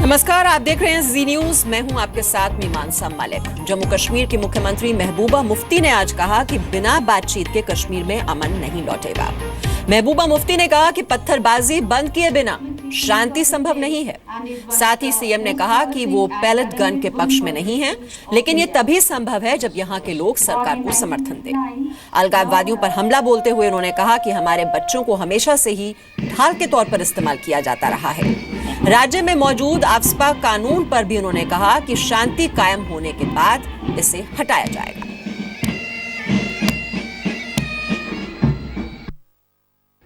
नमस्कार, आप देख रहे हैं जी न्यूज। मैं हूं आपके साथ मीमांसा मलिक। जम्मू कश्मीर की मुख्यमंत्री महबूबा मुफ्ती ने आज कहा कि बिना बातचीत के कश्मीर में अमन नहीं लौटेगा। महबूबा मुफ्ती ने कहा कि पत्थरबाजी बंद किए बिना शांति संभव नहीं है। साथ ही सीएम ने कहा कि वो पैलेट गन के पक्ष में नहीं है, लेकिन ये तभी संभव है जब यहाँ के लोग सरकार को समर्थन दें। अलगाववादियों पर हमला बोलते हुए उन्होंने कहा कि हमारे बच्चों को हमेशा से ही ढाल के तौर पर इस्तेमाल किया जाता रहा है। राज्य में मौजूद आफ्स्पा कानून पर भी उन्होंने कहा कि शांति कायम होने के बाद इसे हटाया जाएगा।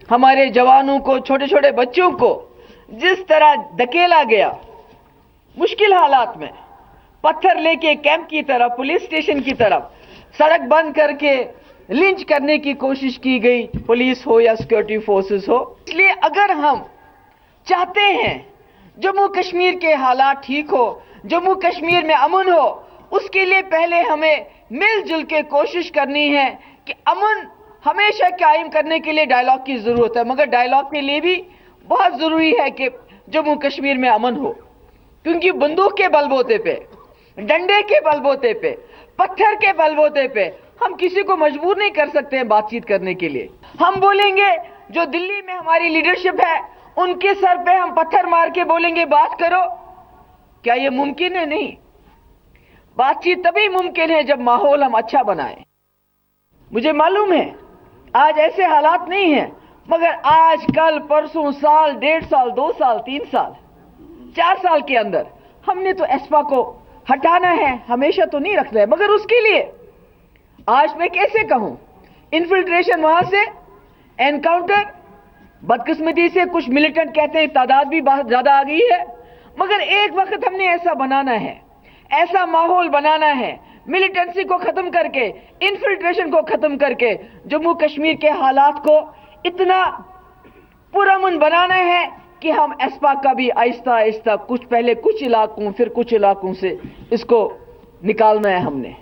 हमारे जवानों को, छोटे छोटे बच्चों को जिस तरह धकेला गया मुश्किल हालात में, पत्थर लेके कैंप की तरफ, पुलिस स्टेशन की तरफ, सड़क बंद करके लिंच करने की कोशिश की गई, पुलिस हो या सिक्योरिटी फोर्सेस हो। इसलिए अगर हम चाहते हैं जम्मू कश्मीर के हालात ठीक हो, जम्मू कश्मीर में अमन हो, उसके लिए पहले हमें मिलजुल के कोशिश करनी है कि अमन हमेशा कायम करने के लिए डायलॉग की जरूरत है, मगर डायलॉग के लिए भी बहुत जरूरी है कि जम्मू कश्मीर में अमन हो, क्योंकि बंदूक के बलबूते पे, डंडे के बलबूते पे, पत्थर के बलबूते पे हम किसी को मजबूर नहीं कर सकते हैं बातचीत करने के लिए। हम बोलेंगे जो दिल्ली में हमारी लीडरशिप है उनके सर पे हम पत्थर मार के बोलेंगे बात करो, क्या यह मुमकिन है? नहीं। बातचीत तभी मुमकिन है जब माहौल हम अच्छा बनाएं। मुझे मालूम है आज ऐसे हालात नहीं है, मगर आज, कल, परसों, साल, 1.5 साल, 2 साल, 3 साल, 4 साल के अंदर हमने तो एस्पा को हटाना है, हमेशा तो नहीं रखना है। मगर उसके लिए आज मैं कैसे कहूं, इन्फिल्ट्रेशन वहां से, एनकाउंटर, बदकिस्मती से कुछ मिलिटेंट कहते हैं तादाद भी बहुत ज्यादा आ गई है, मगर एक वक्त हमने ऐसा बनाना है, ऐसा माहौल बनाना है, मिलिटेंसी को खत्म करके, इन्फिल्ट्रेशन को खत्म करके जम्मू कश्मीर के हालात को इतना पुरअमन बनाना है कि हम एस्पा का भी आहिस्ता आहिस्ता, कुछ पहले कुछ इलाकों फिर कुछ इलाकों से इसको निकालना है हमने।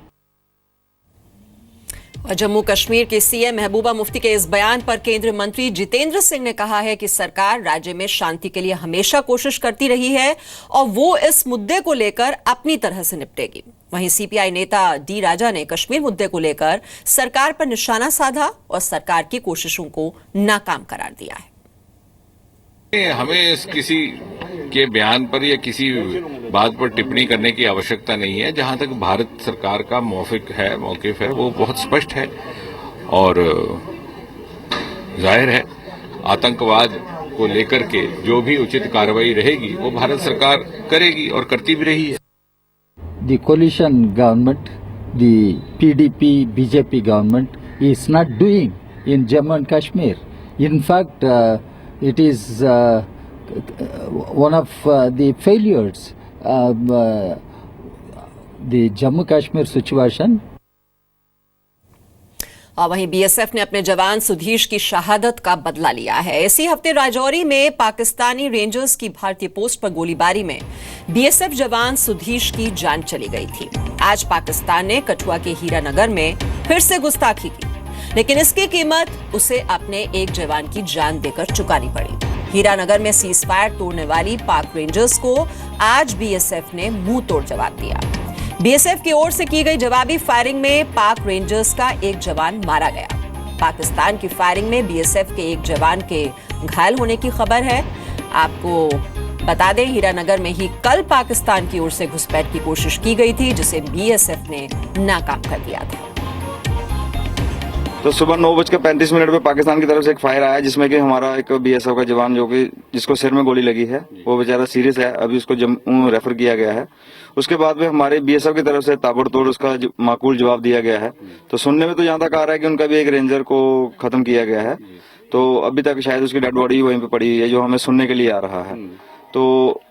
और जम्मू कश्मीर के सीएम महबूबा मुफ्ती के इस बयान पर केंद्रीय मंत्री जितेंद्र सिंह ने कहा है कि सरकार राज्य में शांति के लिए हमेशा कोशिश करती रही है और वो इस मुद्दे को लेकर अपनी तरह से निपटेगी। वहीं सीपीआई नेता डी राजा ने कश्मीर मुद्दे को लेकर सरकार पर निशाना साधा और सरकार की कोशिशों को नाकाम करार दिया है। हमें किसी के बयान पर या किसी बात पर टिप्पणी करने की आवश्यकता नहीं है। जहां तक भारत सरकार का मौकिफ है वो बहुत स्पष्ट है और जाहिर है आतंकवाद को लेकर के जो भी उचित कार्रवाई रहेगी वो भारत सरकार करेगी और करती भी रही है। The coalition government, the PDP BJP government is not doing in Jammu and Kashmir. In fact, it is one of the failures of the Jammu Kashmir situation. और वहीं बीएसएफ ने अपने जवान सुधीश की शहादत का बदला लिया है। इसी हफ्ते राजौरी में पाकिस्तानी रेंजर्स की भारतीय पोस्ट पर गोलीबारी में बीएसएफ जवान सुधीश की जान चली गई थी। आज पाकिस्तान ने कठुआ के हीरानगर में फिर से गुस्ताखी की, लेकिन इसकी कीमत उसे अपने एक जवान की जान देकर चुकानी पड़ी। हीरानगर में सीज फायर तोड़ने वाली पाक रेंजर्स को आज बीएसएफ ने मुंह तोड़ जवाब दिया। बीएसएफ की ओर से की गई जवाबी फायरिंग में पाक रेंजर्स का एक जवान मारा गया। पाकिस्तान की फायरिंग में बीएसएफ के एक जवान के घायल होने की खबर है। आपको बता दें, हीरानगर में ही कल पाकिस्तान की ओर से घुसपैठ की कोशिश की गई थी, जिसे बीएसएफ ने नाकाम कर दिया था। तो सुबह 9:35 पे पाकिस्तान की तरफ से एक फायर आया, जिसमें कि हमारा एक बीएसएफ का जवान जो कि जिसको सिर में गोली लगी है वो बेचारा सीरियस है, अभी उसको जम्मू रेफर किया गया है। उसके बाद में हमारे बीएसएफ की तरफ से ताबड़तोड़ उसका माकूल जवाब दिया गया है। तो सुनने में तो यहाँ तक आ रहा है कि उनका भी एक रेंजर को खत्म किया गया है, तो अभी तक शायद उसकी डेड बॉडी वहीं पे पड़ी है, जो हमें सुनने के लिए आ रहा है। तो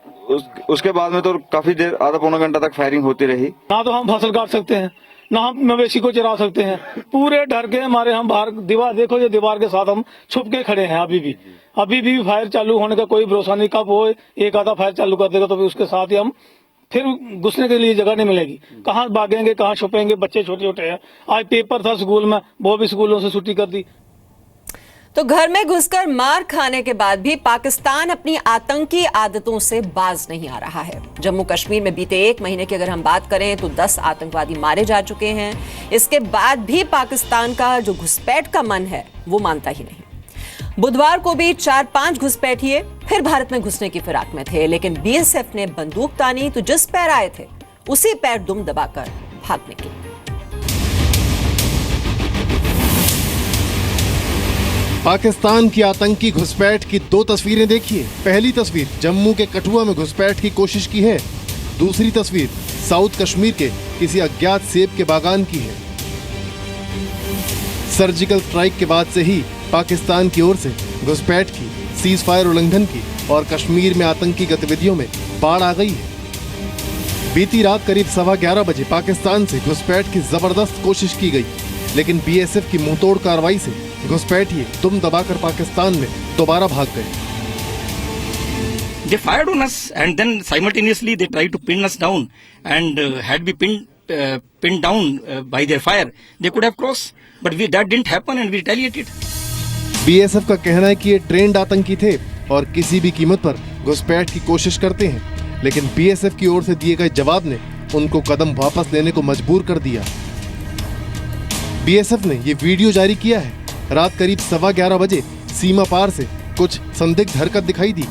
उसके बाद में तो काफी देर, आधा पौना घंटा तक फायरिंग होती रही। ना तो हम फसल काट सकते हैं, ना हम मवेशी को चरा सकते हैं, पूरे डर के हमारे, हम बाहर दीवार देखो, ये दीवार के साथ हम छुप के खड़े हैं। अभी भी फायर चालू होने का कोई भरोसा नहीं, कब वो एक आधा फायर चालू कर देगा तो फिर उसके साथ ही हम फिर घुसने के लिए जगह नहीं मिलेगी। कहाँ भागेंगे, कहाँ छुपेंगे, बच्चे छोटे छोटे हैं। आज पेपर था स्कूल में, वो भी स्कूलों से छुट्टी कर दी। तो घर में घुसकर मार खाने के बाद भी पाकिस्तान अपनी आतंकी आदतों से बाज नहीं आ रहा है। जम्मू कश्मीर में बीते 1 महीने की अगर हम बात करें तो 10 आतंकवादी मारे जा चुके हैं। इसके बाद भी पाकिस्तान का जो घुसपैठ का मन है वो मानता ही नहीं। बुधवार को भी 4-5 घुसपैठिए फिर भारत में घुसने की फिराक में थे, लेकिन बीएसएफ ने बंदूक तानी तो जिस पैर आए थे उसी पैर दुम दबाकर भाग निकले। पाकिस्तान की आतंकी घुसपैठ की 2 तस्वीरें देखिए। पहली तस्वीर जम्मू के कठुआ में घुसपैठ की कोशिश की है। दूसरी तस्वीर साउथ कश्मीर के किसी अज्ञात सेब के बागान की है। सर्जिकल स्ट्राइक के बाद से ही पाकिस्तान की ओर से घुसपैठ की, सीज फायर उल्लंघन की और कश्मीर में आतंकी गतिविधियों में बाढ़ आ गई है। बीती रात करीब 11:15 बजे पाकिस्तान से घुसपैठ की जबरदस्त कोशिश की गई, लेकिन बीएसएफ की मुंहतोड़ कार्रवाई से घुसपैठिए दुम दबाकर पाकिस्तान में दोबारा भाग गए। They fired on us and then simultaneously they tried to pin us down and had we pinned down by their fire, they could have crossed, but that didn't happen and we retaliated. BSF का कहना है कि ये trend आतंकी थे और किसी भी कीमत पर घुसपैठ की कोशिश करते हैं, लेकिन बीएसएफ की ओर से दिए गए जवाब ने उनको कदम वापस लेने को मजबूर कर दिया। बीएसएफ ने ये वीडियो जारी किया है। रात करीब 11:15 बजे सीमा पार से कुछ संदिग्ध हरकत दिखाई दी।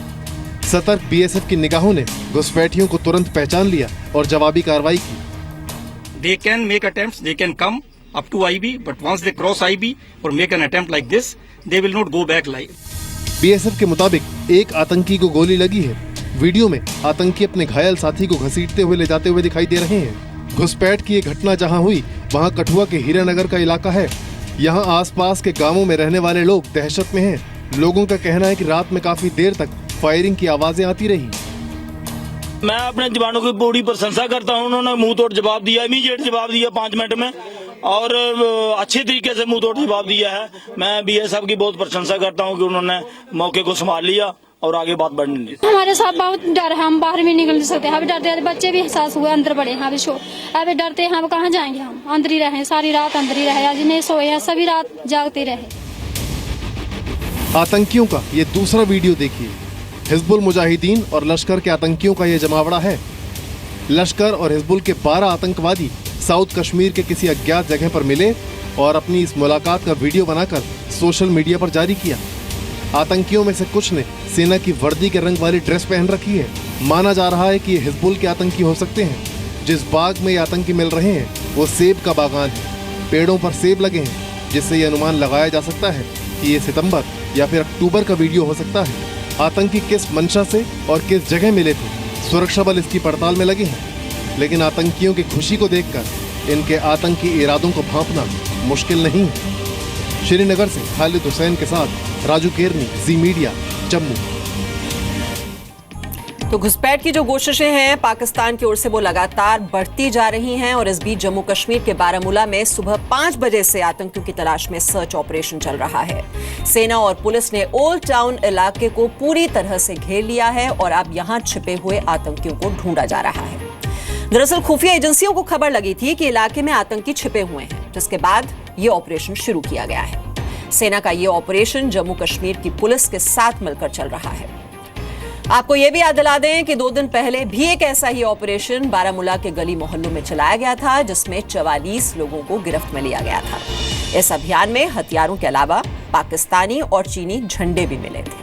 सतर्क बीएसएफ की निगाहों ने घुसपैठियों को तुरंत पहचान लिया और जवाबी कार्रवाई की। They can make attempts, they can come up to IB, but once they cross IB or make an attempt like this, they will not go back live. BSF के मुताबिक एक आतंकी को गोली लगी है। वीडियो में आतंकी अपने घायल साथी को घसीटते हुए ले जाते हुए दिखाई दे रहे हैं। घुसपैठ की ये घटना जहां हुई वहां कठुआ के हीरानगर का इलाका है। यहाँ आसपास के गांवों में रहने वाले लोग दहशत में हैं। लोगों का कहना है कि रात में काफी देर तक फायरिंग की आवाजें आती रही। मैं अपने जवानों की पूरी प्रशंसा करता हूं। उन्होंने मुंह तोड़ जवाब दिया, इमीडिएट जवाब दिया 5 मिनट में और अच्छे तरीके से मुंह तोड़ जवाब दिया है। मैं बीएसएफ की बहुत प्रशंसा करता हूं कि उन्होंने मौके को संभाल लिया और आगे बात बढ़ने दी। हमारे साथ बहुत डर है, हम बाहर भी निकल नहीं सकते। हम डरते हैं, बच्चे भी एहसास हुए अंदर पड़े हैं। अभी डरते हैं, हम कहाँ जाएंगे, हम अंदर ही रहे, सारी रात अंदर ही रहे, आज नहीं सोए हैं, सभी रात जागते रहे। आतंकियों का ये दूसरा वीडियो देखिए। हिजबुल मुजाहिदीन और लश्कर के आतंकियों का ये जमावड़ा है। लश्कर और हिजबुल के 12 आतंकवादी साउथ कश्मीर के किसी अज्ञात जगह पर मिले और अपनी इस मुलाकात का वीडियो बनाकर सोशल मीडिया पर जारी किया। आतंकियों में से कुछ ने सेना की वर्दी के रंग वाली ड्रेस पहन रखी है। माना जा रहा है कि ये हिजबुल के आतंकी हो सकते हैं। जिस बाग में ये आतंकी मिल रहे हैं वो सेब का बागान है। पेड़ों पर सेब लगे हैं, जिससे ये अनुमान लगाया जा सकता है कि ये सितंबर या फिर अक्टूबर का वीडियो हो सकता है। आतंकी किस मंशा से और किस जगह मिले थे, सुरक्षा बल इसकी पड़ताल में लगे हैं, लेकिन आतंकियों की खुशी को देखकर इनके आतंकी इरादों को भांपना मुश्किल नहीं है। श्रीनगर से खालिद हुसैन के साथ राजू केरनी, जी मीडिया, जम्मू। तो घुसपैठ की जो कोशिशें हैं पाकिस्तान की ओर से वो लगातार बढ़ती जा रही हैं और इस बीच जम्मू कश्मीर के बारामूला में सुबह 5 बजे से आतंकियों की तलाश में सर्च ऑपरेशन चल रहा है। सेना और पुलिस ने ओल्ड टाउन इलाके को पूरी तरह से घेर लिया है और अब यहां छिपे हुए आतंकियों को ढूंढा जा रहा है। दरअसल खुफिया एजेंसियों को खबर लगी थी कि इलाके में आतंकी छिपे हुए हैं, जिसके बाद ये ऑपरेशन शुरू किया गया है। सेना का ये ऑपरेशन जम्मू कश्मीर की पुलिस के साथ मिलकर चल रहा है। आपको ये भी याद दिला दें कि 2 दिन पहले भी एक ऐसा ही ऑपरेशन बारामूला के गली मोहल्लों में चलाया गया था, जिसमें 44 लोगों को गिरफ्त में लिया गया था। इस अभियान में हथियारों के अलावा पाकिस्तानी और चीनी झंडे भी मिले थे।